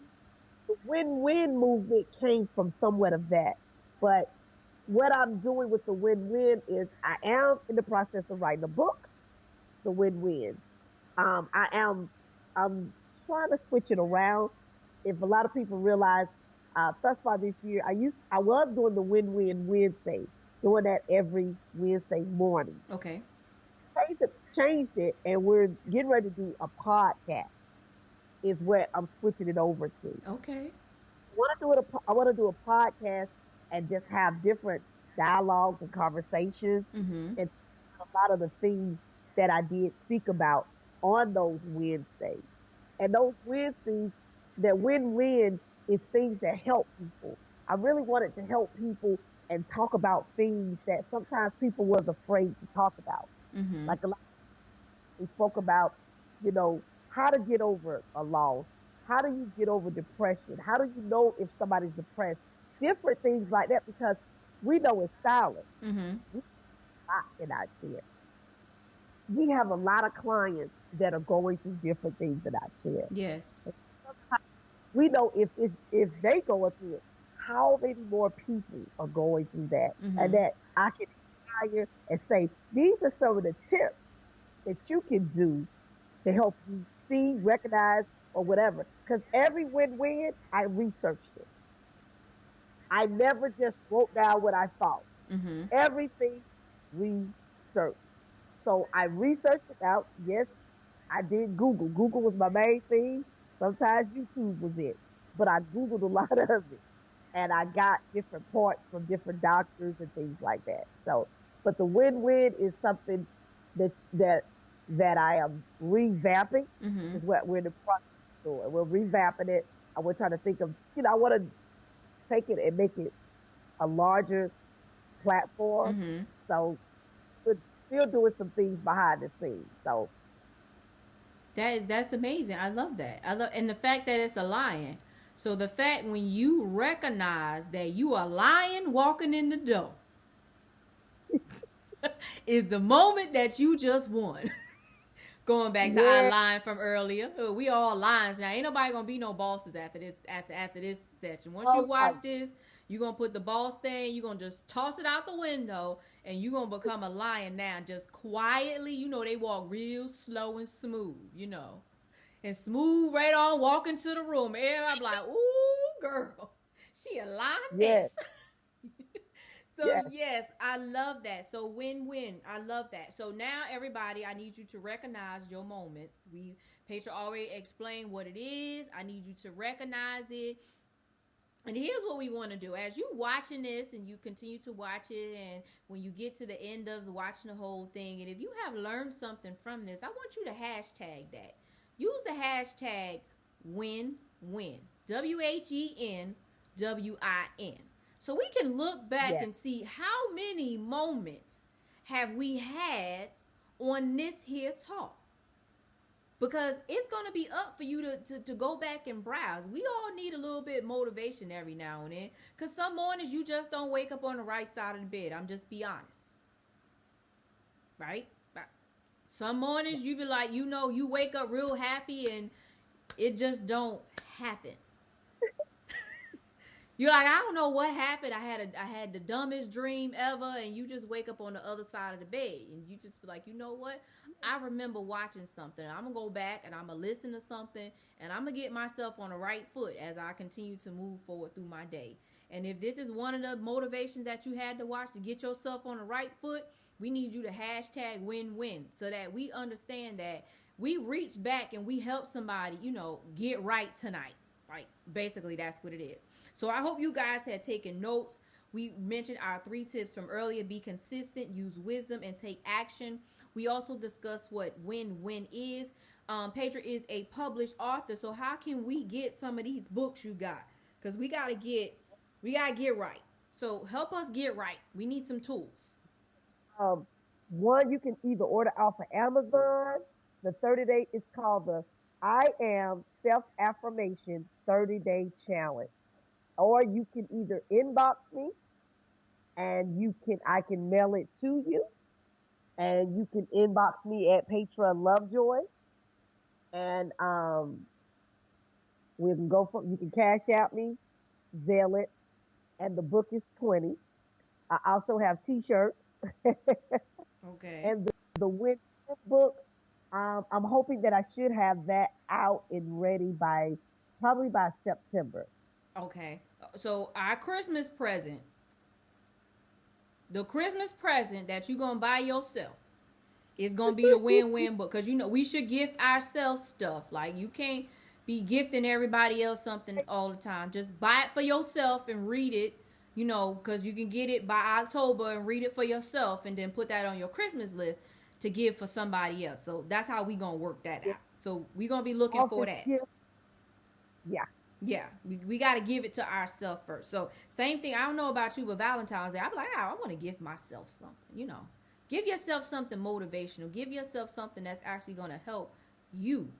The win-win movement came from somewhat of that. But what I'm doing with the win-win is I am in the process of writing a book, the win-win. I am I'm trying to switch it around. If a lot of people realize, thus far this year, I was doing the win-win Wednesday, doing that every Wednesday morning. Okay. Changed it, and we're getting ready to do a podcast. Is what I'm switching it over to. Okay. I want to do a podcast and just have different dialogues and conversations Mm-hmm. and a lot of the things that I did speak about on those Wednesdays. And those Wednesdays, that win-win is things that help people. I really wanted to help people and talk about things that sometimes people was afraid to talk about. Mm-hmm. Like a lot, we spoke about, how to get over a loss. How do you get over depression? How do you know if somebody's depressed? Different things like that because we know as stylists, Mm-hmm. we not in our chair. We have a lot of clients that are going through different things in our chair. Yes. And sometimes we know if they go through it, how many more people are going through that, and Mm-hmm. that I can inspire and say these are some of the tips that you can do to help you see, recognize, or whatever. Because every win-win, I researched it. I never just wrote down what I thought. Mm-hmm. Everything researched. So I researched it out. Yes, I did Google. Google was my main thing. Sometimes YouTube was it. But I Googled a lot of it. And I got different parts from different doctors and things like that. So, but the win-win is something that I am revamping, Mm-hmm. is what we're in the process of doing. We're revamping it. And we're trying to think of, I want to take it and make it a larger platform. Mm-hmm. So we're still doing some things behind the scenes. So That's amazing. I love that. I love and the fact that it's a lion. So the fact when you recognize that you are lying walking in the door is the moment that you just won. Going back to our Yeah. line from earlier, we all lines now. Ain't nobody gonna be no bosses after this. After this session, once you All watch right. this, you gonna put the boss thing. You gonna just toss it out the window, and you gonna become a lion now. Just quietly, they walk real slow and smooth. And smooth right on walk into the room. Everybody be like, ooh, girl, she a Yes. lioness. So Yes. yes, I love that. So win-win. I love that. So now everybody, I need you to recognize your moments. Paytra already explained what it is. I need you to recognize it. And here's what we want to do. As you watching this and you continue to watch it, and when you get to the end of watching the whole thing, and if you have learned something from this, I want you to hashtag that. Use the hashtag win-win. WHENWIN. So we can look back Yes. and see how many moments have we had on this here talk, because it's going to be up for you to go back and browse. We all need a little bit of motivation every now and then, because some mornings you just don't wake up on the right side of the bed. I'm just be honest, right? Some mornings you be like, you wake up real happy and it just don't happen. You're like, I don't know what happened. I had the dumbest dream ever, and you just wake up on the other side of the bed, and you just be like, you know what? I remember watching something. I'm gonna go back and I'm gonna listen to something, and I'm gonna get myself on the right foot as I continue to move forward through my day. And if this is one of the motivations that you had to watch to get yourself on the right foot, we need you to hashtag win-win, so that we understand that we reach back and we help somebody, get right tonight. Right? Basically, that's what it is. So I hope you guys had taken notes. We mentioned our 3 tips from earlier: be consistent, use wisdom, and take action. We also discussed what win-win is. Paytra is a published author, so how can we get some of these books you got? Because we gotta get right. So help us get right. We need some tools. Um, One you can either order off of Amazon. The 30-day is called the I Am Self Affirmation 30-day challenge. Or you can either inbox me and I can mail it to you, and you can inbox me at Paytra Lovejoy, and we can go from you can cash out me, Zelle it, and the book is 20. I also have t-shirts Okay. and the win book. I'm hoping that I should have that out and ready by probably by September. Okay. So our Christmas present, the Christmas present that you gonna buy yourself, it's gonna be the win-win book, because we should gift ourselves stuff. Like, you can't be gifting everybody else something all the time. Just buy it for yourself and read it, because you can get it by October and read it for yourself, and then put that on your Christmas list to give for somebody else. So that's how we gonna work that Yeah, out. So we gonna be looking for office that. gift. Yeah. Yeah, we got to give it to ourselves first. So same thing. I don't know about you, but Valentine's Day, I'm like, I want to give myself something. Give yourself something motivational. Give yourself something that's actually going to help you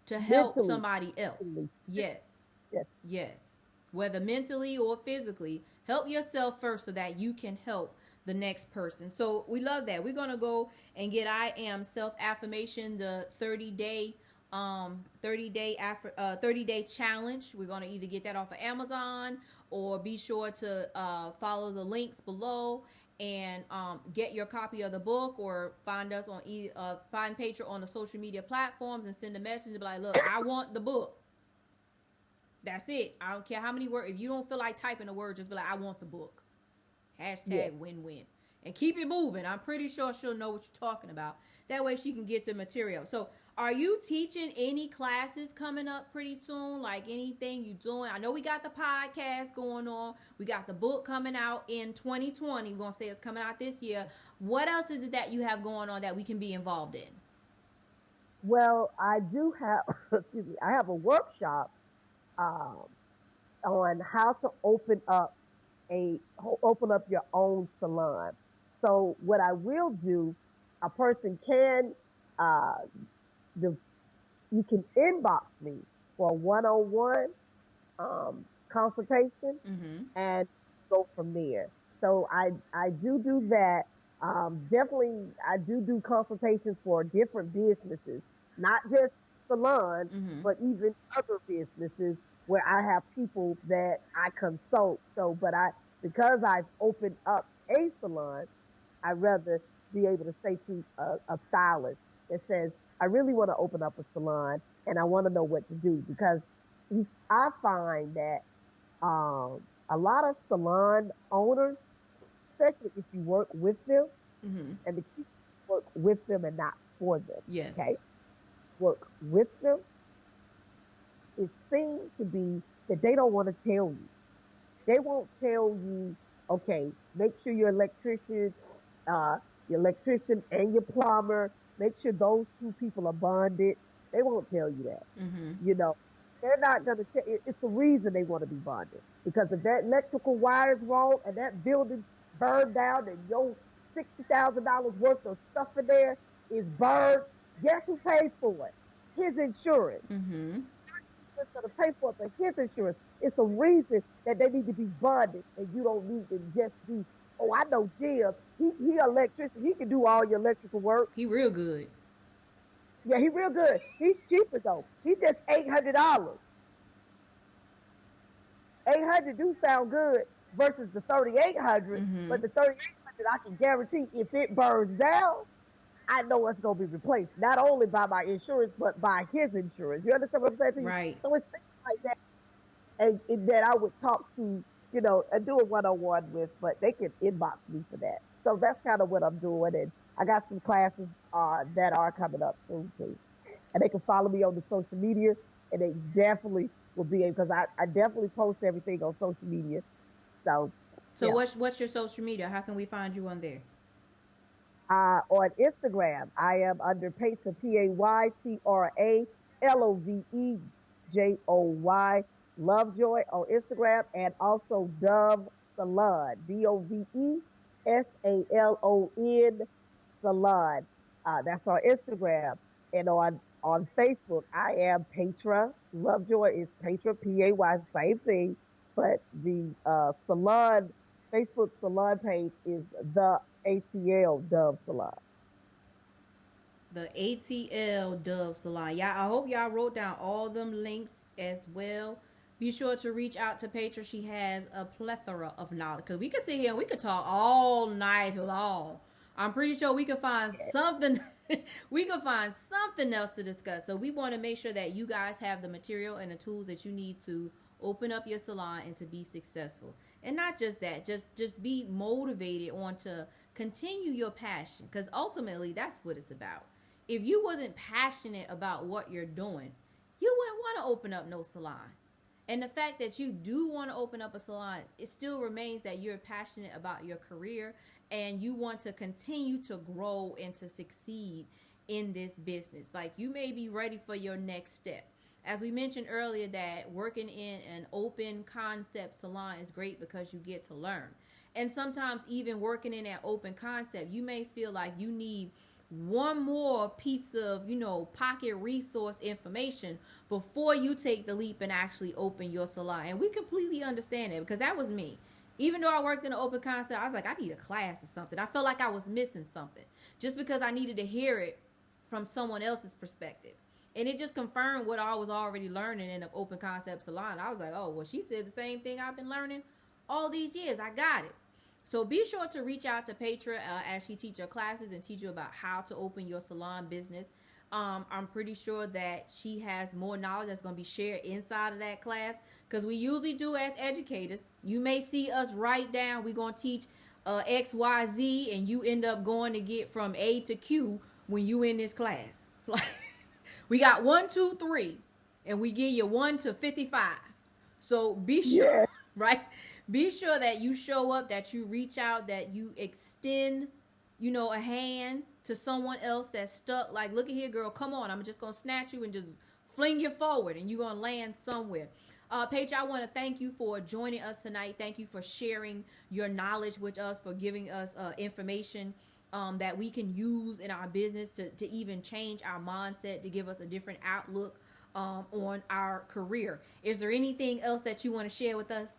to help Mentally. somebody else. Yes, Yes. yes. Whether mentally or physically, help yourself first so that you can help the next person. So we love that. We're gonna go and get I Am Self Affirmation, the 30-day challenge. We're gonna either get that off of Amazon, or be sure to follow the links below and get your copy of the book, or find us on find Paytra on the social media platforms and send a message and be like, look, I want the book. That's it. I don't care how many words. If you don't feel like typing a word, just be like, I want the book. Yes. Hashtag win-win. And keep it moving. I'm pretty sure she'll know what you're talking about. That way she can get the material. So are you teaching any classes coming up pretty soon? Like, anything you doing? I know we got the podcast going on. We got the book coming out in 2020. We're going to say it's coming out this year. What else is it that you have going on that we can be involved in? Well, I do have, excuse me, I have a workshop um, on how to open up your own salon. So what I will do, a person can, uh, the, you can inbox me for one-on-one, consultation Mm-hmm. and go from there. So I do that. Definitely, I do consultations for different businesses, not just salons, Mm-hmm. but even other businesses where I have people that I consult. So, but because I've opened up a salon, I rather be able to say to a stylist that says, I really want to open up a salon and I want to know what to do because I find that a lot of salon owners, especially if you work with them, Mm-hmm. and the key is work with them and not for them. Okay, Yes. work with them. It seems to be that they don't want to tell you. They won't tell you. Okay, make sure uh, your electrician and your plumber, make sure those two people are bonded. They won't tell you that. Mm-hmm. You know, they're not going to tell. It's the reason they want to be bonded because if that electrical wire is wrong and that building burned down and your $60,000 worth of stuff in there is burned, guess who pays for it? His insurance. Mm-hmm. It's going to pay for it, but his insurance. It's a reason that they need to be bonded, and you don't need to just be. Oh, I know Jim. He an electrician. He can do all your electrical work. He real good. Yeah, he real good. He's cheaper though. He just $800. 800 do sound good versus the 3,800, Mm-hmm. but the 3,800 I can guarantee if it burns down, I know it's gonna be replaced not only by my insurance but by his insurance. You understand what I'm saying to you? Right. So it's things like that, and that I would talk to, and do a one-on-one with, but they can inbox me for that. So that's kind of what I'm doing, and I got some classes that are coming up soon too, and they can follow me on the social media, and they definitely will be able because I definitely post everything on social media. So So yeah, what's your social media? How can we find you on there? on Instagram I am under Paytra PaytraLovejoy Lovejoy on Instagram, and also Dove Salon DoveSalon Salon. That's on Instagram. And on Facebook, I am Paytra Lovejoy. Is Paytra Pay, same thing, but the salon Facebook salon page is the ATL Dove Salon. The ATL Dove Salon. Yeah, I hope y'all wrote down all them links as well. Be sure to reach out to Paytra. She has a plethora of knowledge. Because we could sit here and we could talk all night long. I'm pretty sure we could find something. We could find something else to discuss. So we want to make sure that you guys have the material and the tools that you need to open up your salon and to be successful. And not just that, just be motivated on to continue your passion, because ultimately that's what it's about. If you wasn't passionate about what you're doing, you wouldn't want to open up no salon. And the fact that you do want to open up a salon, it still remains that you're passionate about your career and you want to continue to grow and to succeed in this business. Like, you may be ready for your next step. As we mentioned earlier, that working in an open concept salon is great because you get to learn. And sometimes even working in that open concept, you may feel like you need one more piece of, pocket resource information before you take the leap and actually open your salon. And we completely understand it, because that was me. Even though I worked in an open concept, I was like, I need a class or something. I felt like I was missing something just because I needed to hear it from someone else's perspective. And it just confirmed what I was already learning in the open concept salon. I was like, oh, well, she said the same thing I've been learning all these years. I got it. So be sure to reach out to Paytra as she teaches your classes and teach you about how to open your salon business. I'm pretty sure that she has more knowledge that's going to be shared inside of that class, because we usually do as educators. You may see us write down, we're going to teach XYZ, and you end up going to get from A to Q when you in this class. Like, we got 1, 2, 3, and we give you 1 to 55. So be sure, Yeah, right? Be sure that you show up, that you reach out, that you extend, a hand to someone else that's stuck. Like, look at here, girl, come on. I'm just going to snatch you and just fling you forward, and you're going to land somewhere. Paige, I want to thank you for joining us tonight. Thank you for sharing your knowledge with us, for giving us information that we can use in our business to even change our mindset, to give us a different outlook on our career. Is there anything else that you want to share with us?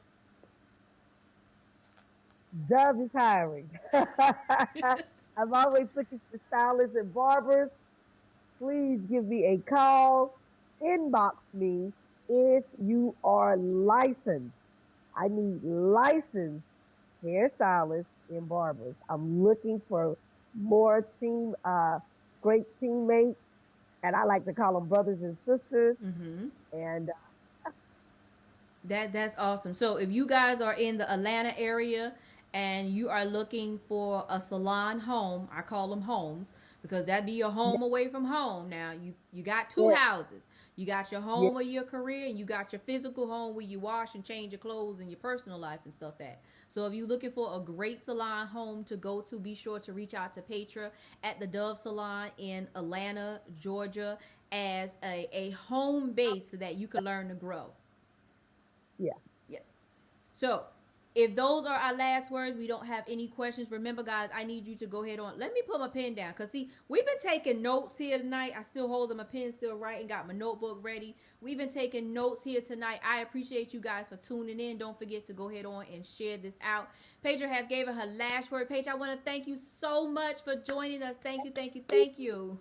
Dove is hiring. I'm always looking for stylists and barbers. Please give me a call. Inbox me if you are licensed. I need licensed hairstylists and barbers. I'm looking for more great teammates, and I like to call them brothers and sisters. Mm-hmm. And That's awesome. So if you guys are in the Atlanta area and you are looking for a salon home, I call them homes because that'd be your yeah, home away from home. Now you got two yeah, houses. You got your yeah, home of your career and you got your physical home where you wash and change your clothes and your personal life and stuff at. So if you're looking for a great salon home to go to, be sure to reach out to Paytra at the Dove Salon in Atlanta, Georgia as a home base so that you can learn to grow. yeah. Yeah. So, if those are our last words, we don't have any questions. Remember, guys, I need you to go ahead on. Let me put my pen down. Because, see, we've been taking notes here tonight. I still hold my pen still right and got my notebook ready. We've been taking notes here tonight. I appreciate you guys for tuning in. Don't forget to go ahead on and share this out. Phaedra have gave her last word. Paige, I want to thank you so much for joining us. Thank you, thank you, thank you.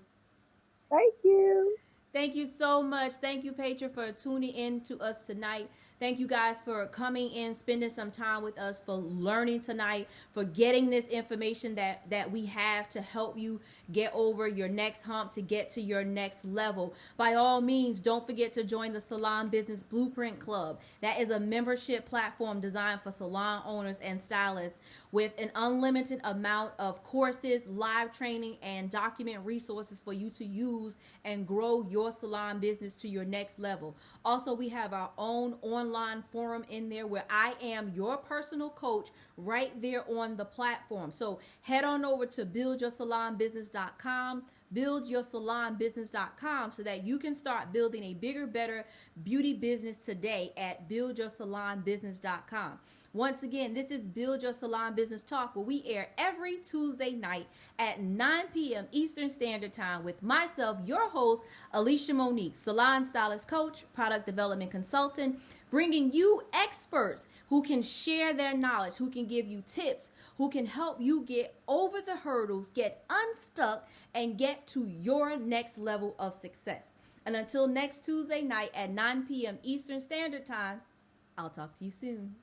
Thank you. Thank you so much. Thank you, Paytra, for tuning in to us tonight. Thank you guys for coming in, spending some time with us, for learning tonight, for getting this information that we have to help you get over your next hump, to get to your next level. By all means, don't forget to join the Salon Business Blueprint Club. That is a membership platform designed for salon owners and stylists with an unlimited amount of courses, live training, and document resources for you to use and grow your salon business to your next level. Also, we have our own online forum in there where I am your personal coach right there on the platform. So head on over to buildyoursalonbusiness.com, buildyoursalonbusiness.com, so that you can start building a bigger, better beauty business today at buildyoursalonbusiness.com. Once again, this is Build Your Salon Business Talk, where we air every Tuesday night at 9 p.m. Eastern Standard Time with myself, your host, ElishaMonique, salon stylist coach, product development consultant, bringing you experts who can share their knowledge, who can give you tips, who can help you get over the hurdles, get unstuck, and get to your next level of success. And until next Tuesday night at 9 p.m. Eastern Standard Time, I'll talk to you soon.